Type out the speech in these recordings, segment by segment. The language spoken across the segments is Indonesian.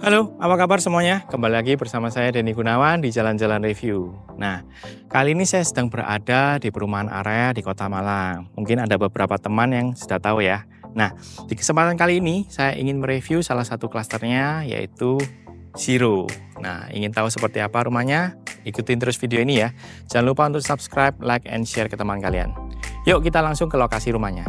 Halo, apa kabar semuanya? Kembali lagi bersama saya Denny Gunawan di Jalan-Jalan Review. Nah, kali ini saya sedang berada di perumahan area di Kota Malang. Mungkin ada beberapa teman yang sudah tahu ya. Nah, di kesempatan kali ini saya ingin mereview salah satu klasternya yaitu Zero. Nah, ingin tahu seperti apa rumahnya? Ikutin terus video ini ya. Jangan lupa untuk subscribe, like, and share ke teman kalian. Yuk kita langsung ke lokasi rumahnya.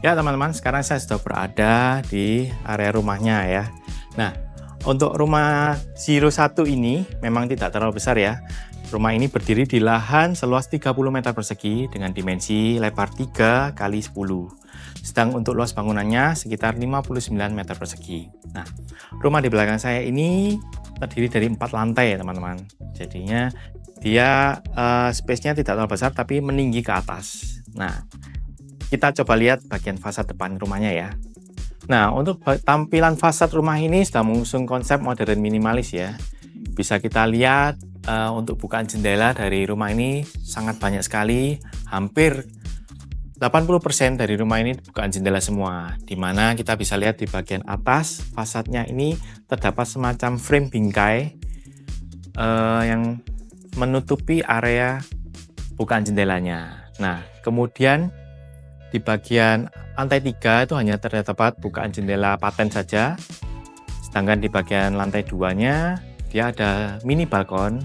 Ya teman-teman, sekarang saya sudah berada di area rumahnya ya. Nah, untuk rumah Zero 1 ini memang tidak terlalu besar ya. Rumah ini berdiri di lahan seluas 30 meter persegi dengan dimensi lebar 3 x 10. Sedang untuk luas bangunannya sekitar 59 meter persegi. Nah, rumah di belakang saya ini terdiri dari 4 lantai ya teman-teman. Jadinya dia space-nya tidak terlalu besar tapi meninggi ke atas. Nah, kita coba lihat bagian fasad depan rumahnya ya. Nah, untuk tampilan fasad rumah ini sudah mengusung konsep modern minimalis ya. Bisa kita lihat untuk bukaan jendela dari rumah ini sangat banyak sekali. Hampir 80% dari rumah ini bukaan jendela semua. Dimana kita bisa lihat di bagian atas fasadnya ini terdapat semacam frame bingkai yang menutupi area bukaan jendelanya. Nah, kemudian di bagian lantai 3 itu hanya terdapat bukaan jendela paten saja. Sedangkan di bagian lantai 2-nya dia ada mini balkon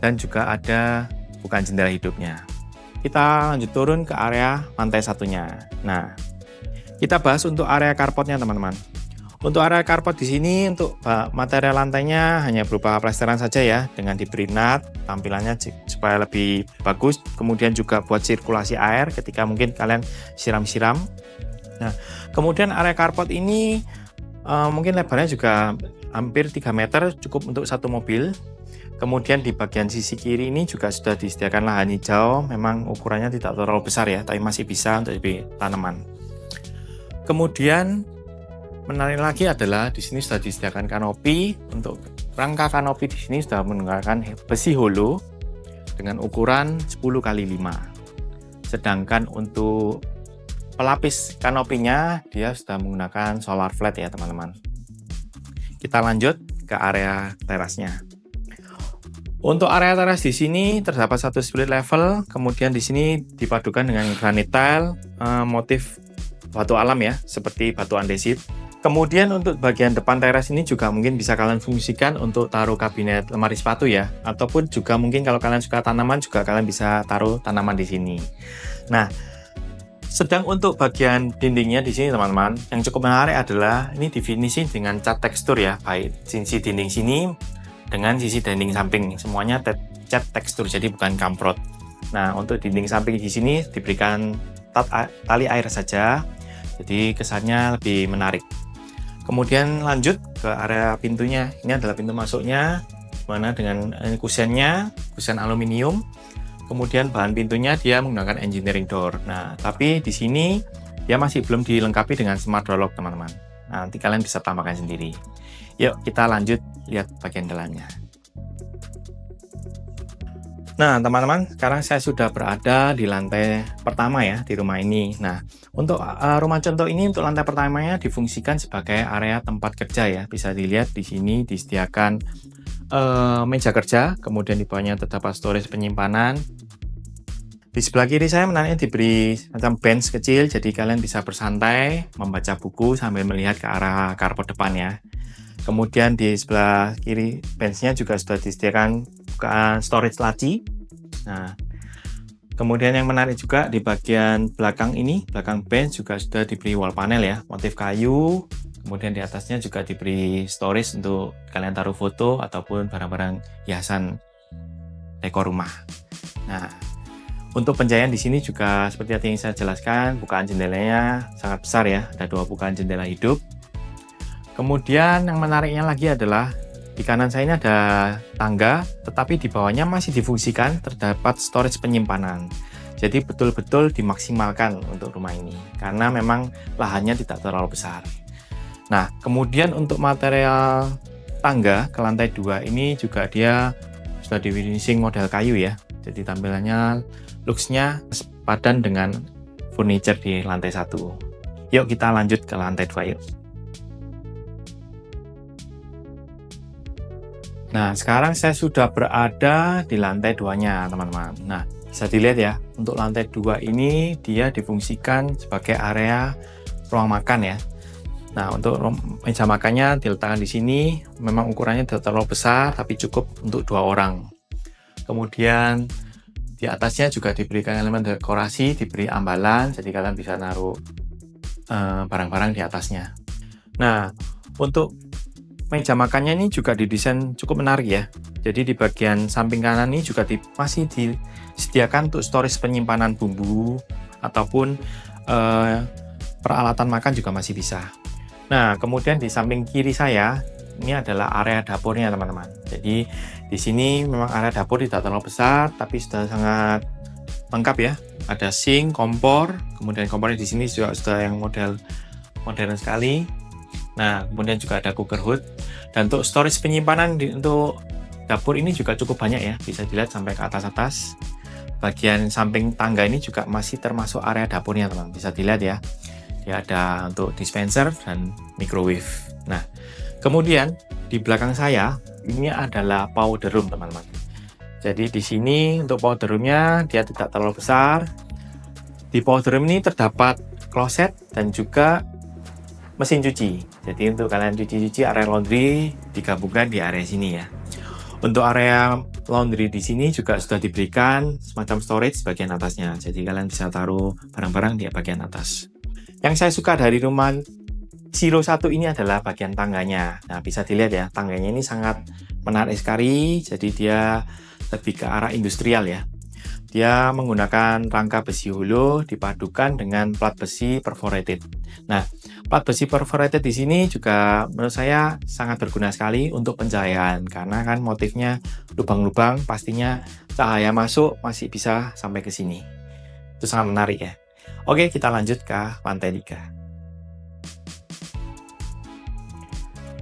dan juga ada bukaan jendela hidupnya. Kita lanjut turun ke area lantai 1-nya. Nah, kita bahas untuk area carportnya teman-teman. Untuk area carport di sini untuk material lantainya hanya berupa plesteran saja ya, dengan diberi nut tampilannya supaya lebih bagus. Kemudian juga buat sirkulasi air ketika mungkin kalian siram-siram. Nah, kemudian area carport ini mungkin lebarnya juga hampir 3 meter, cukup untuk satu mobil. Kemudian di bagian sisi kiri ini juga sudah disediakan lahan hijau. Memang ukurannya tidak terlalu besar ya, tapi masih bisa untuk tanaman. Kemudian menarik lagi adalah di sini sudah disediakan kanopi. Untuk rangka kanopi di sini sudah menggunakan besi holo dengan ukuran 10 x 5. Sedangkan untuk pelapis kanopinya dia sudah menggunakan solar flat ya teman-teman. Kita lanjut ke area terasnya. Untuk area teras di sini terdapat satu split level, kemudian di sini dipadukan dengan granit tile motif batu alam ya, seperti batu andesit. Kemudian untuk bagian depan teras ini juga mungkin bisa kalian fungsikan untuk taruh kabinet lemari sepatu ya, ataupun juga mungkin kalau kalian suka tanaman juga kalian bisa taruh tanaman di sini. Nah, sedang untuk bagian dindingnya di sini teman-teman, yang cukup menarik adalah ini difinisi dengan cat tekstur ya, baik sisi dinding sini dengan sisi dinding samping, semuanya cat tekstur jadi bukan kamprot. Nah, untuk dinding samping di sini diberikan tali air saja, jadi kesannya lebih menarik. Kemudian lanjut ke area pintunya. Ini adalah pintu masuknya, mana dengan kusennya, kusen aluminium. Kemudian bahan pintunya dia menggunakan engineering door. Nah, tapi di sini dia masih belum dilengkapi dengan smart door lock, teman-teman. Nah, nanti kalian bisa tambahkan sendiri. Yuk, kita lanjut lihat bagian dalamnya. Nah, teman-teman, sekarang saya sudah berada di lantai pertama ya, di rumah ini. Nah, untuk rumah contoh ini, untuk lantai pertamanya difungsikan sebagai area tempat kerja ya. Bisa dilihat di sini disediakan meja kerja, kemudian di bawahnya terdapat storage penyimpanan. Di sebelah kiri saya menariknya diberi macam bench kecil, jadi kalian bisa bersantai, membaca buku sambil melihat ke arah carport depan ya. Kemudian di sebelah kiri benchnya juga sudah disediakan storage laci. Nah, kemudian yang menarik juga di bagian belakang ini, belakang bench juga sudah diberi wall panel ya, motif kayu. Kemudian di atasnya juga diberi storage untuk kalian taruh foto ataupun barang-barang hiasan dekor rumah. Nah, untuk penjahit di sini juga seperti yang saya jelaskan, bukaan jendelanya sangat besar ya, ada 2 bukaan jendela hidup. Kemudian yang menariknya lagi adalah di kanan saya ini ada tangga, tetapi di bawahnya masih difungsikan terdapat storage penyimpanan. Jadi betul-betul dimaksimalkan untuk rumah ini, karena memang lahannya tidak terlalu besar. Nah, kemudian untuk material tangga ke lantai 2 ini juga dia sudah di finishing model kayu ya. Jadi tampilannya, looks-nya sepadan dengan furniture di lantai 1. Yuk kita lanjut ke lantai 2 yuk. Nah, sekarang saya sudah berada di lantai 2-nya, teman-teman. Nah, bisa dilihat ya, untuk lantai 2 ini dia difungsikan sebagai area ruang makan ya. Nah, untuk meja makannya diletakkan di sini, memang ukurannya tidak terlalu besar, tapi cukup untuk 2 orang. Kemudian di atasnya juga diberikan elemen dekorasi, diberi ambalan, jadi kalian bisa naruh barang-barang di atasnya. Nah, untuk meja makannya ini juga didesain cukup menarik ya. Jadi di bagian samping kanan ini juga masih disediakan untuk storage penyimpanan bumbu ataupun peralatan makan juga masih bisa. Nah, kemudian di samping kiri saya ini adalah area dapurnya, teman-teman. Jadi di sini memang area dapur tidak terlalu besar, tapi sudah sangat lengkap ya. Ada sink, kompor, kemudian kompornya di sini juga sudah yang modern sekali. Nah, kemudian juga ada cooker hood. Dan untuk storage penyimpanan untuk dapur ini juga cukup banyak ya, bisa dilihat sampai ke atas-atas. Bagian samping tangga ini juga masih termasuk area dapurnya, teman. Bisa dilihat ya. Dia ada untuk dispenser dan microwave. Nah, kemudian di belakang saya ini adalah powder room, teman-teman. Jadi di sini untuk powder roomnya dia tidak terlalu besar. Di powder room ini terdapat kloset dan juga mesin cuci. Jadi untuk kalian cuci-cuci area laundry digabungkan di area sini ya. Untuk area laundry di sini juga sudah diberikan semacam storage bagian atasnya. Jadi kalian bisa taruh barang-barang di bagian atas. Yang saya suka dari rumah Zero 1 ini adalah bagian tangganya. Nah, bisa dilihat ya, tangganya ini sangat menarik sekali. Jadi dia lebih ke arah industrial ya. Dia menggunakan rangka besi holo dipadukan dengan plat besi perforated. Nah, plat besi perforated di sini juga menurut saya sangat berguna sekali untuk pencahayaan, karena kan motifnya lubang-lubang, pastinya cahaya masuk masih bisa sampai ke sini. Itu sangat menarik ya. Oke, kita lanjut ke lantai 3.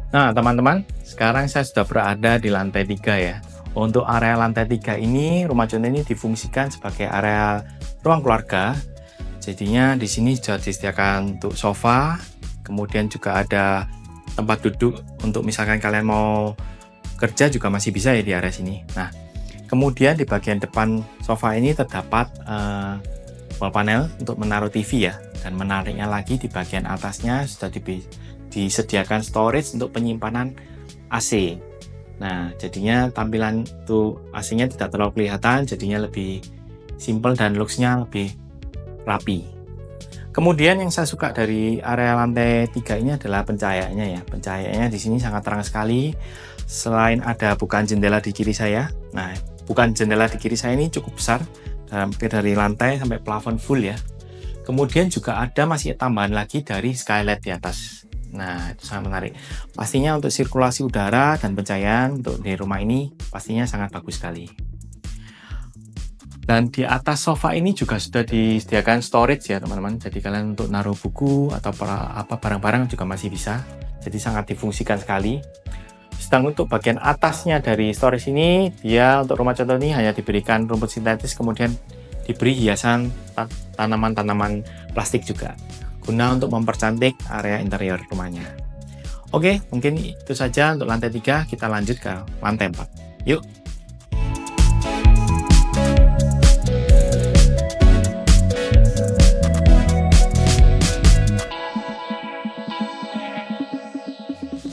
Nah, teman-teman, sekarang saya sudah berada di lantai 3 ya. Untuk area lantai 3 ini, rumah John ini difungsikan sebagai area ruang keluarga. Jadinya di sini sudah disediakan untuk sofa, kemudian juga ada tempat duduk untuk misalkan kalian mau kerja juga masih bisa ya di area sini. Nah, kemudian di bagian depan sofa ini terdapat wall panel untuk menaruh TV ya. Dan menariknya lagi di bagian atasnya sudah disediakan storage untuk penyimpanan AC. Nah, jadinya tampilan tuh AC-nya tidak terlalu kelihatan, jadinya lebih simple dan looks-nya lebih rapi. Kemudian yang saya suka dari area lantai 3 ini adalah pencahayaannya ya. Pencahayaannya di sini sangat terang sekali. Selain ada bukaan jendela di kiri saya. Nah, bukaan jendela di kiri saya ini cukup besar, hampir dari lantai sampai plafon full ya. Kemudian juga ada masih tambahan lagi dari skylight di atas. Nah, itu sangat menarik. Pastinya untuk sirkulasi udara dan pencahayaan untuk di rumah ini pastinya sangat bagus sekali. Dan di atas sofa ini juga sudah disediakan storage ya, teman-teman. Jadi kalian untuk naruh buku atau barang-barang juga masih bisa. Jadi sangat difungsikan sekali. Sedang untuk bagian atasnya dari storage ini, dia untuk rumah contoh ini hanya diberikan rumput sintetis, kemudian diberi hiasan tanaman-tanaman plastik juga, guna untuk mempercantik area interior rumahnya. Oke, mungkin itu saja untuk lantai 3. Kita lanjut ke lantai 4. Yuk.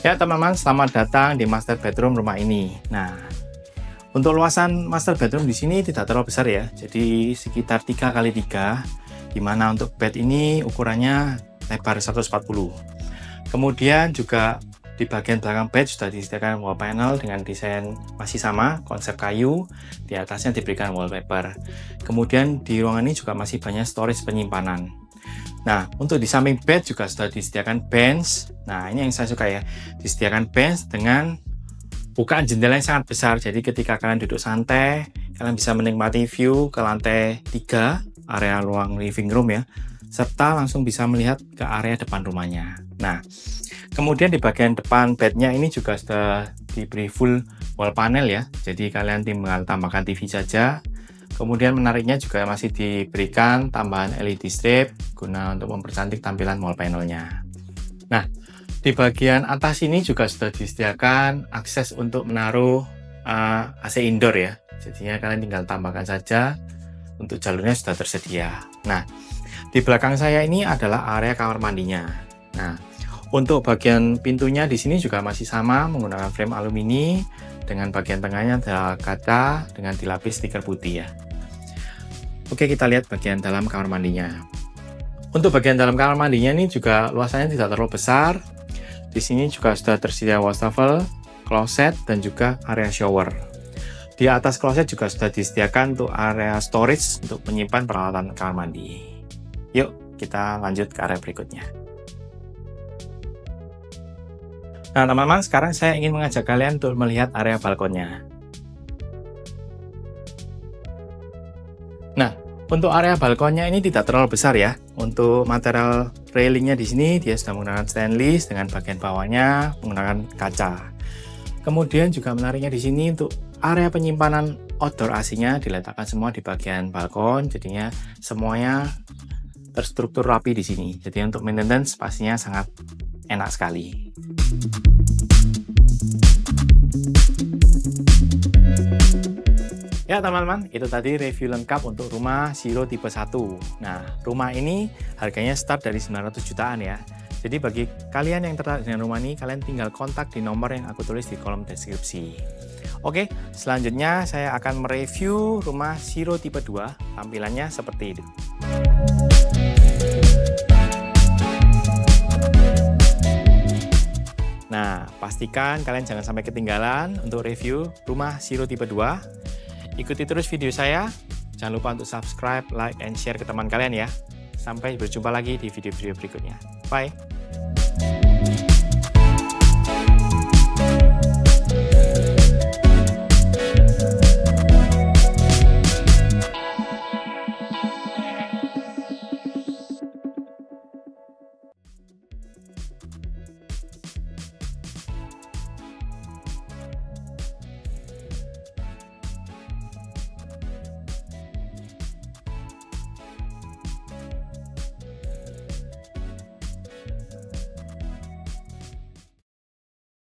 Ya teman-teman, selamat datang di master bedroom rumah ini. Nah, untuk luasan master bedroom di sini tidak terlalu besar ya. Jadi sekitar 3x3. Dimana untuk bed ini ukurannya lebar 140. Kemudian juga di bagian belakang bed sudah disediakan wall panel dengan desain masih sama, konsep kayu. Di atasnya diberikan wallpaper. Kemudian di ruangan ini juga masih banyak storage penyimpanan. Nah, untuk di samping bed juga sudah disediakan bench. Nah, ini yang saya suka ya. Disediakan bench dengan bukaan jendela yang sangat besar. Jadi ketika kalian duduk santai, kalian bisa menikmati view ke lantai 3 area ruang living room ya, serta langsung bisa melihat ke area depan rumahnya. Nah, kemudian di bagian depan bednya ini juga sudah diberi full wall panel ya, jadi kalian tinggal tambahkan TV saja. Kemudian menariknya juga masih diberikan tambahan LED strip guna untuk mempercantik tampilan wall panelnya. Nah, di bagian atas ini juga sudah disediakan akses untuk menaruh AC indoor ya. Jadinya kalian tinggal tambahkan saja, untuk jalurnya sudah tersedia. Nah, di belakang saya ini adalah area kamar mandinya. Nah, untuk bagian pintunya di sini juga masih sama menggunakan frame alumini dengan bagian tengahnya adalah kaca dengan dilapis stiker putih ya. Oke, kita lihat bagian dalam kamar mandinya. Untuk bagian dalam kamar mandinya ini juga luasannya tidak terlalu besar. Di sini juga sudah tersedia wastafel, kloset, dan juga area shower. Di atas kloset juga sudah disediakan untuk area storage untuk menyimpan peralatan kamar mandi. Yuk, kita lanjut ke area berikutnya. Nah, teman-teman, sekarang saya ingin mengajak kalian untuk melihat area balkonnya. Nah, untuk area balkonnya ini tidak terlalu besar ya. Untuk material railingnya di sini dia sudah menggunakan stainless dengan bagian bawahnya menggunakan kaca. Kemudian juga menariknya di sini untuk area penyimpanan outdoor AC-nya diletakkan semua di bagian balkon, jadinya semuanya terstruktur rapi di sini. Jadi untuk maintenance pastinya sangat enak sekali. Ya teman-teman, itu tadi review lengkap untuk rumah Zero tipe 1. Nah, rumah ini harganya start dari 900 jutaan ya. Jadi bagi kalian yang tertarik dengan rumah ini, kalian tinggal kontak di nomor yang aku tulis di kolom deskripsi. Oke, selanjutnya saya akan mereview rumah Zero tipe 2, tampilannya seperti itu. Nah, pastikan kalian jangan sampai ketinggalan untuk review rumah Zero tipe 2. Ikuti terus video saya, jangan lupa untuk subscribe, like, and share ke teman kalian ya. Sampai berjumpa lagi di video-video berikutnya. Bye!